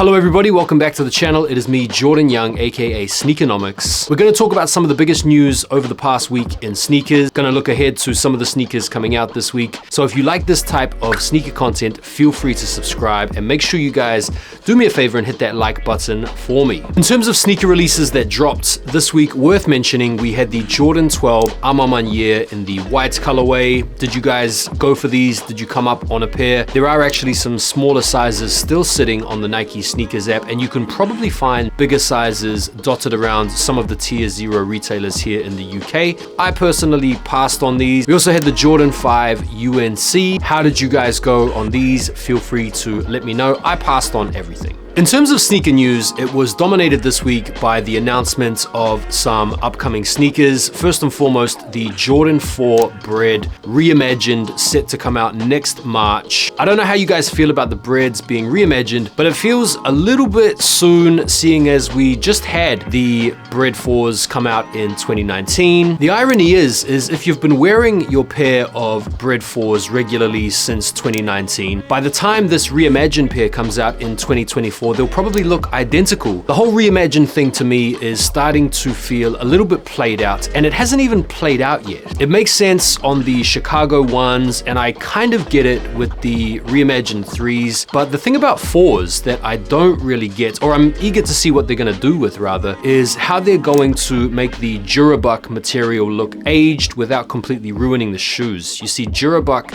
Hello everybody, welcome back to the channel. It is me, Jordan Young, aka Sneakernomics. We're going to talk about some of the biggest news over the past week in sneakers. Going to look ahead to some of the sneakers coming out this week. So if you like this type of sneaker content, feel free to subscribe and make sure you guys do me a favor and hit that like button for me. In terms of sneaker releases that dropped this week, worth mentioning, we had the Jordan 12 Amamanier in the white colorway. Did you guys go for these? Did you come up on a pair? There are actually some smaller sizes still sitting on the Nike Sneakers app, and you can probably find bigger sizes dotted around some of the tier 0 retailers here in the UK. I personally passed on these. We also had the Jordan 5 UNC. How did you guys go on these? Feel free to let me know. I passed on everything. In terms of sneaker news, it was dominated this week by the announcement of some upcoming sneakers. First and foremost, the Jordan 4 Bred reimagined, set to come out next March. I don't know how you guys feel about the Breds being reimagined, but it feels a little bit soon, seeing as we just had the Bred 4s come out in 2019. The irony is if you've been wearing your pair of Bred 4s regularly since 2019, by the time this reimagined pair comes out in 2024, they'll probably look identical. The whole reimagined thing to me is starting to feel a little bit played out, and it hasn't even played out yet. It makes sense on the Chicago ones, and I kind of get it with the reimagined 3s, but the thing about 4s that I don't really get, or I'm eager to see what they're gonna do with rather, is how they're going to make the durabuck material look aged without completely ruining the shoes. You see, durabuck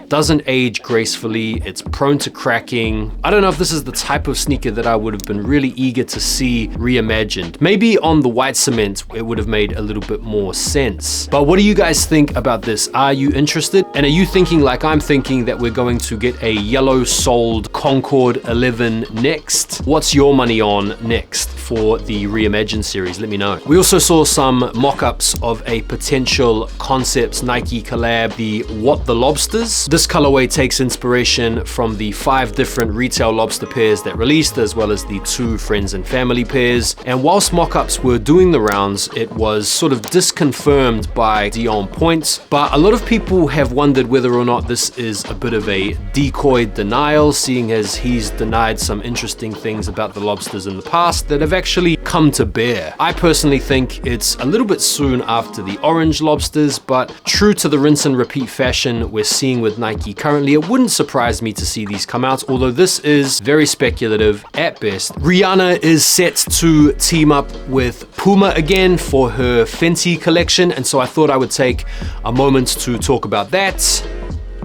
doesn't age gracefully, it's prone to cracking. I don't know if this is the type of sneaker that I would have been really eager to see reimagined. Maybe on the white cement, it would have made a little bit more sense. But what do you guys think about this? Are you interested? And are you thinking like I'm thinking that we're going to get a yellow soled Concord 11 next? What's your money on next for the reimagined series? Let me know. We also saw some mock-ups of a potential Concepts Nike collab, the What the Lobsters. This colorway takes inspiration from the 5 different retail lobster pairs that released, as well as the 2 friends and family pairs. And whilst mock-ups were doing the rounds, it was sort of disconfirmed by Dion Point. But a lot of people have wondered whether or not this is a bit of a decoy denial, seeing as he's denied some interesting things about the lobsters in the past that have actually come to bear. I personally think it's a little bit soon after the orange lobsters, but true to the rinse and repeat fashion we're seeing with Nike currently, it wouldn't surprise me to see these come out, although this is very speculative at best. Rihanna is set to team up with Puma again for her Fenty collection, and so I thought I would take a moment to talk about that.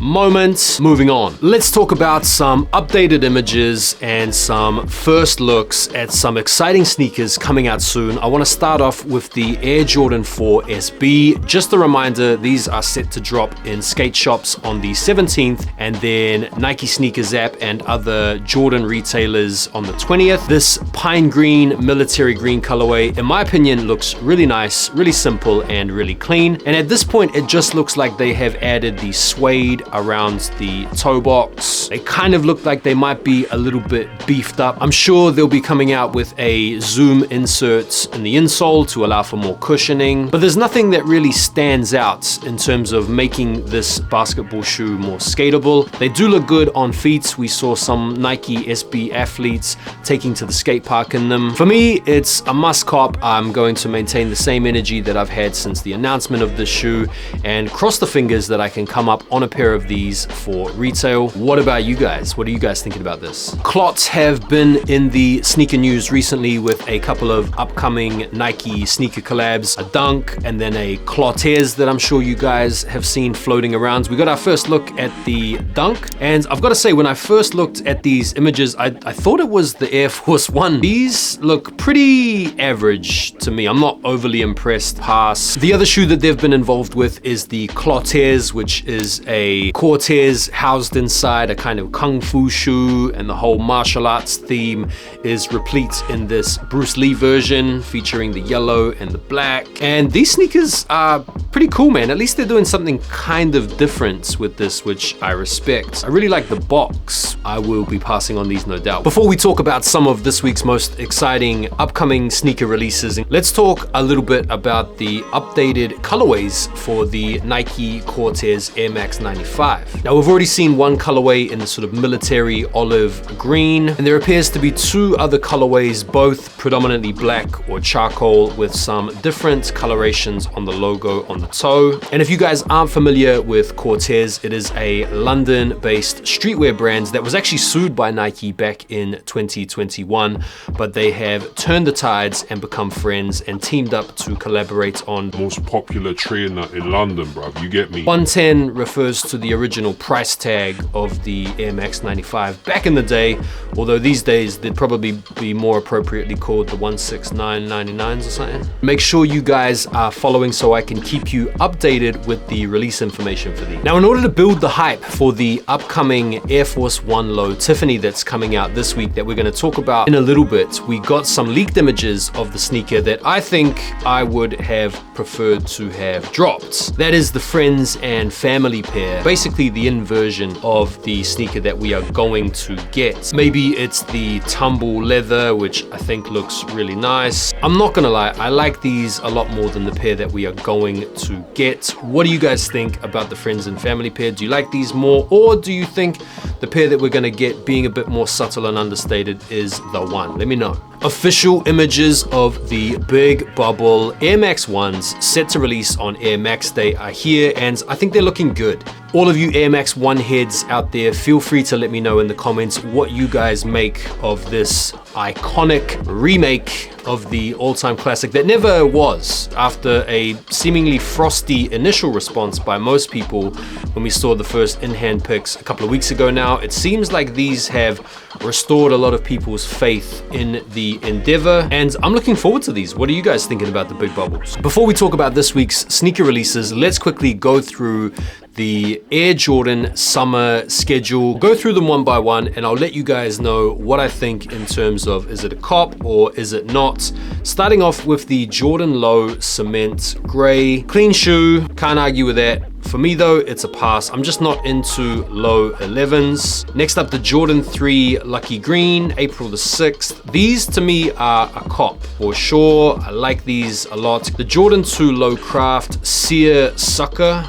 Moving on. Let's talk about some updated images and some first looks at some exciting sneakers coming out soon. I want to start off with the Air Jordan 4 SB. Just a reminder, these are set to drop in skate shops on the 17th, and then Nike Sneakers app and other Jordan retailers on the 20th. This pine green, military green colorway, in my opinion, looks really nice, really simple, and really clean. And at this point, it just looks like they have added the suede around the toe box. They kind of look like they might be a little bit beefed up. I'm sure they'll be coming out with a zoom insert in the insole to allow for more cushioning, but there's nothing that really stands out in terms of making this basketball shoe more skatable. They do look good on feet. We saw some Nike SB athletes taking to the skate park in them. For me, it's a must cop. I'm going to maintain the same energy that I've had since the announcement of this shoe and cross the fingers that I can come up on a pair of these for retail. What about you guys? What are you guys thinking about this? Clots have been in the sneaker news recently with a couple of upcoming Nike sneaker collabs, a Dunk and then a Cortez that I'm sure you guys have seen floating around. We got our first look at the Dunk, and I've got to say, when I first looked at these images, I thought it was the Air Force One. These look pretty average to me. I'm not overly impressed. Pass. The other shoe that they've been involved with is the Cortez, which is a Cortez housed inside a kind of kung fu shoe, and the whole martial arts theme is replete in this Bruce Lee version featuring the yellow and the black. And these sneakers are Pretty cool, man. At least they're doing something kind of different with this, which I respect. I really like the box. I will be passing on these, no doubt. Before we talk about some of this week's most exciting upcoming sneaker releases, let's talk a little bit about the updated colorways for the Nike Cortez Air Max 95. Now, we've already seen one colorway in the sort of military olive green, and there appears to be two other colorways, both predominantly black or charcoal with some different colorations on the logo on the toe. And if you guys aren't familiar with Cortez, it is a London-based streetwear brand that was actually sued by Nike back in 2021, but they have turned the tides and become friends and teamed up to collaborate on most popular trainer in London, bruv, you get me. 110 refers to the original price tag of the Air Max 95 back in the day, although these days they'd probably be more appropriately called the 169.99s or something. Make sure you guys are following so I can keep you updated with the release information for these. Now, in order to build the hype for the upcoming Air Force One Low Tiffany that's coming out this week that we're going to talk about in a little bit, we got some leaked images of the sneaker that I think I would have preferred to have dropped. That is the friends and family pair, basically the inversion of the sneaker that we are going to get. Maybe it's the tumble leather, which I think looks really nice. I'm not gonna lie, I like these a lot more than the pair that we are going to get. What do you guys think about the friends and family pair? Do you like these more, or do you think the pair that we're gonna get, being a bit more subtle and understated, is the one? Let me know. Official images of the Big Bubble Air Max 1s set to release on Air Max Day are here, and I think they're looking good. All of you Air Max 1 heads out there, feel free to let me know in the comments what you guys make of this iconic remake of the all-time classic that never was, after a seemingly frosty initial response by most people when we saw the first in-hand pics a couple of weeks ago now. It seems like these have restored a lot of people's faith in the endeavor, and I'm looking forward to these. What are you guys thinking about the Big Bubbles? Before we talk about this week's sneaker releases, let's quickly go through the Air Jordan summer schedule, go through them one by one, and I'll let you guys know what I think in terms of, is it a cop or is it not? Starting off with the Jordan Low Cement Gray. Clean shoe, can't argue with that. For me though, it's a pass. I'm just not into low 11s. Next up, the Jordan 3 Lucky Green, April the 6th. These to me are a cop for sure. I like these a lot. The Jordan 2 Low Craft Sear Sucker.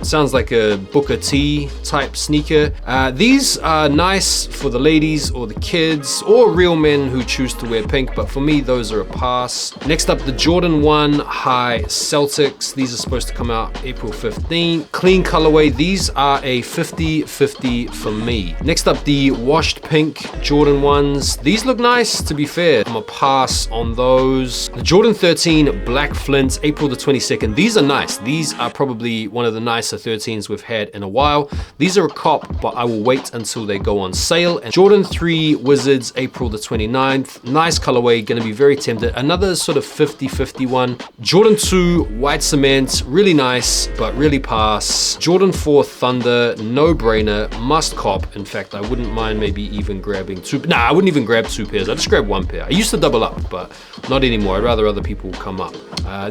Sounds like a Booker T type sneaker. These are nice for the ladies or the kids or real men who choose to wear pink, but for me, those are a pass. Next up, the Jordan 1 High Celtics. These are supposed to come out April 15th. Clean colorway. These are a 50-50 for me. Next up, the washed pink Jordan 1s. These look nice, to be fair. I'm a pass on those. The Jordan 13 Black Flint, April the 22nd. These are nice. These are probably one of the nicer 13s we've had in a while. These are a cop, but I will wait until they go on sale. And Jordan 3 Wizards, April the 29th. Nice colorway, gonna be very tempted. Another sort of 50-50 one. Jordan 2 White Cement, really nice, but really pass. Jordan 4 Thunder, no brainer, must cop. In fact, I wouldn't mind maybe even grabbing two. Nah, I wouldn't even grab two pairs. I just grab one pair. I used to double up, but not anymore. I'd rather other people come up.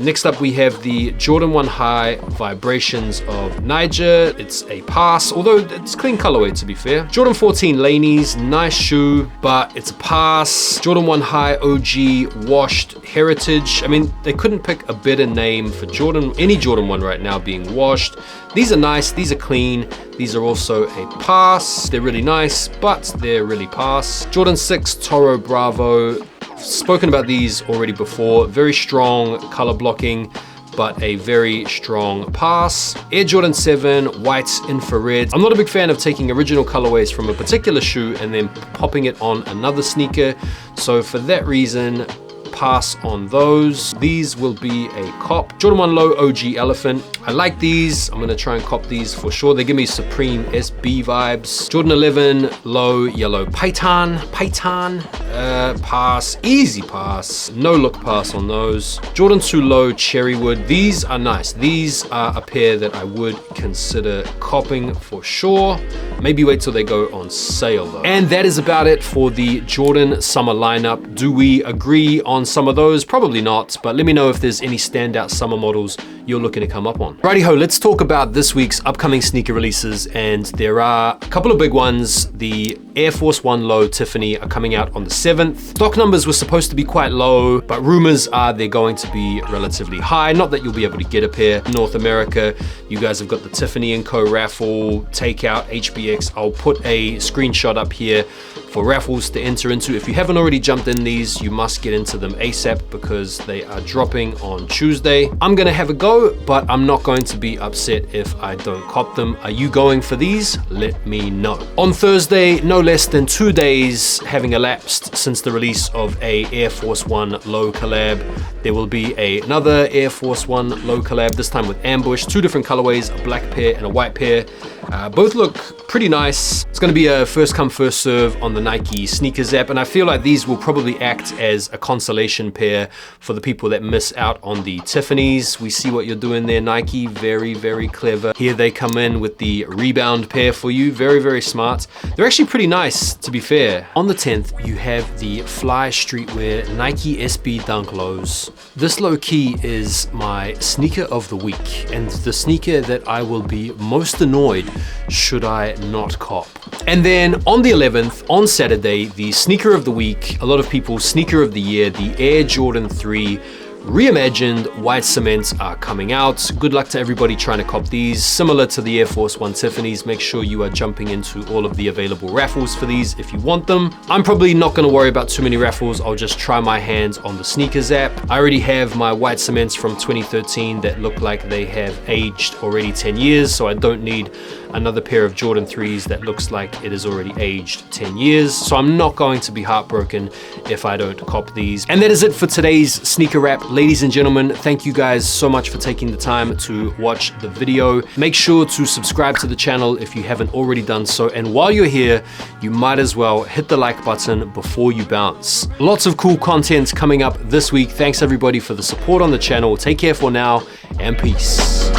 Next up, we have the Jordan 1 High Vibrations of Niger. It's a pass, although it's clean colorway to be fair. Jordan 14 Lanies, nice shoe, but it's a pass. Jordan 1 High OG Washed Heritage. I mean, they couldn't pick a better name for Jordan, any Jordan 1 right now being washed. These are nice, these are clean, these are also a pass. They're really nice, but they're really pass. Jordan 6 Toro Bravo. Spoken about these already before. Very strong color blocking, but a very strong pass. Air Jordan 7 White Infrared. I'm not a big fan of taking original colorways from a particular shoe and then popping it on another sneaker. So for that reason, pass on those. These will be a cop. Jordan 1 Low OG Elephant. I like these. I'm gonna try and cop these for sure. They give me Supreme SB vibes. Jordan 11 Low Yellow Python. Pass. Easy pass. No look pass on those. Jordan 2 Low Cherrywood. These are nice. These are a pair that I would consider copping for sure. Maybe wait till they go on sale though. And that is about it for the Jordan summer lineup. Do we agree on some of those? Probably not, but let me know if there's any standout summer models you're looking to come up on. Righty ho, let's talk about this week's upcoming sneaker releases, and there are a couple of big ones. The Air Force 1 Low Tiffany are coming out on the 7th. Stock numbers were supposed to be quite low, but rumors are they're going to be relatively high. Not that you'll be able to get a pair. In North America, you guys have got the Tiffany & Co. raffle, takeout, HBX. I'll put a screenshot up here for raffles to enter into. If you haven't already jumped in these, you must get into them ASAP because they are dropping on Tuesday. I'm gonna have a go, but I'm not going to be upset if I don't cop them. Are you going for these? Let me know. On Thursday, no less than 2 days having elapsed since the release of a Air Force 1 Low collab, there will be another Air Force 1 Low collab, this time with Ambush. 2 different colorways, a black pair and a white pair. Both look pretty nice. It's gonna be a first come, first serve on the Nike sneakers app, and I feel like these will probably act as a consolation pair for the people that miss out on the Tiffany's. We see what you're doing there, Nike. Very, very clever. Here they come in with the rebound pair for you. Very, very smart. They're actually pretty nice, to be fair. On the 10th, you have the Fly Streetwear Nike SB Dunk Lows. This low key is my sneaker of the week, and the sneaker that I will be most annoyed should I not cop. And then on the 11th, on Saturday, the sneaker of the week, a lot of people's sneaker of the year, the Air Jordan 3 Reimagined white cements are coming out. Good luck to everybody trying to cop these. Similar to the Air Force 1 Tiffany's, make sure you are jumping into all of the available raffles for these if you want them. I'm probably not gonna worry about too many raffles. I'll just try my hands on the sneakers app. I already have my white cements from 2013 that look like they have aged already 10 years, so I don't need another pair of Jordan 3s that looks like it is already aged 10 years. So I'm not going to be heartbroken if I don't cop these. And that is it for today's sneaker wrap. Ladies and gentlemen, thank you guys so much for taking the time to watch the video. Make sure to subscribe to the channel if you haven't already done so. And while you're here, you might as well hit the like button before you bounce. Lots of cool content coming up this week. Thanks everybody for the support on the channel. Take care for now, and peace.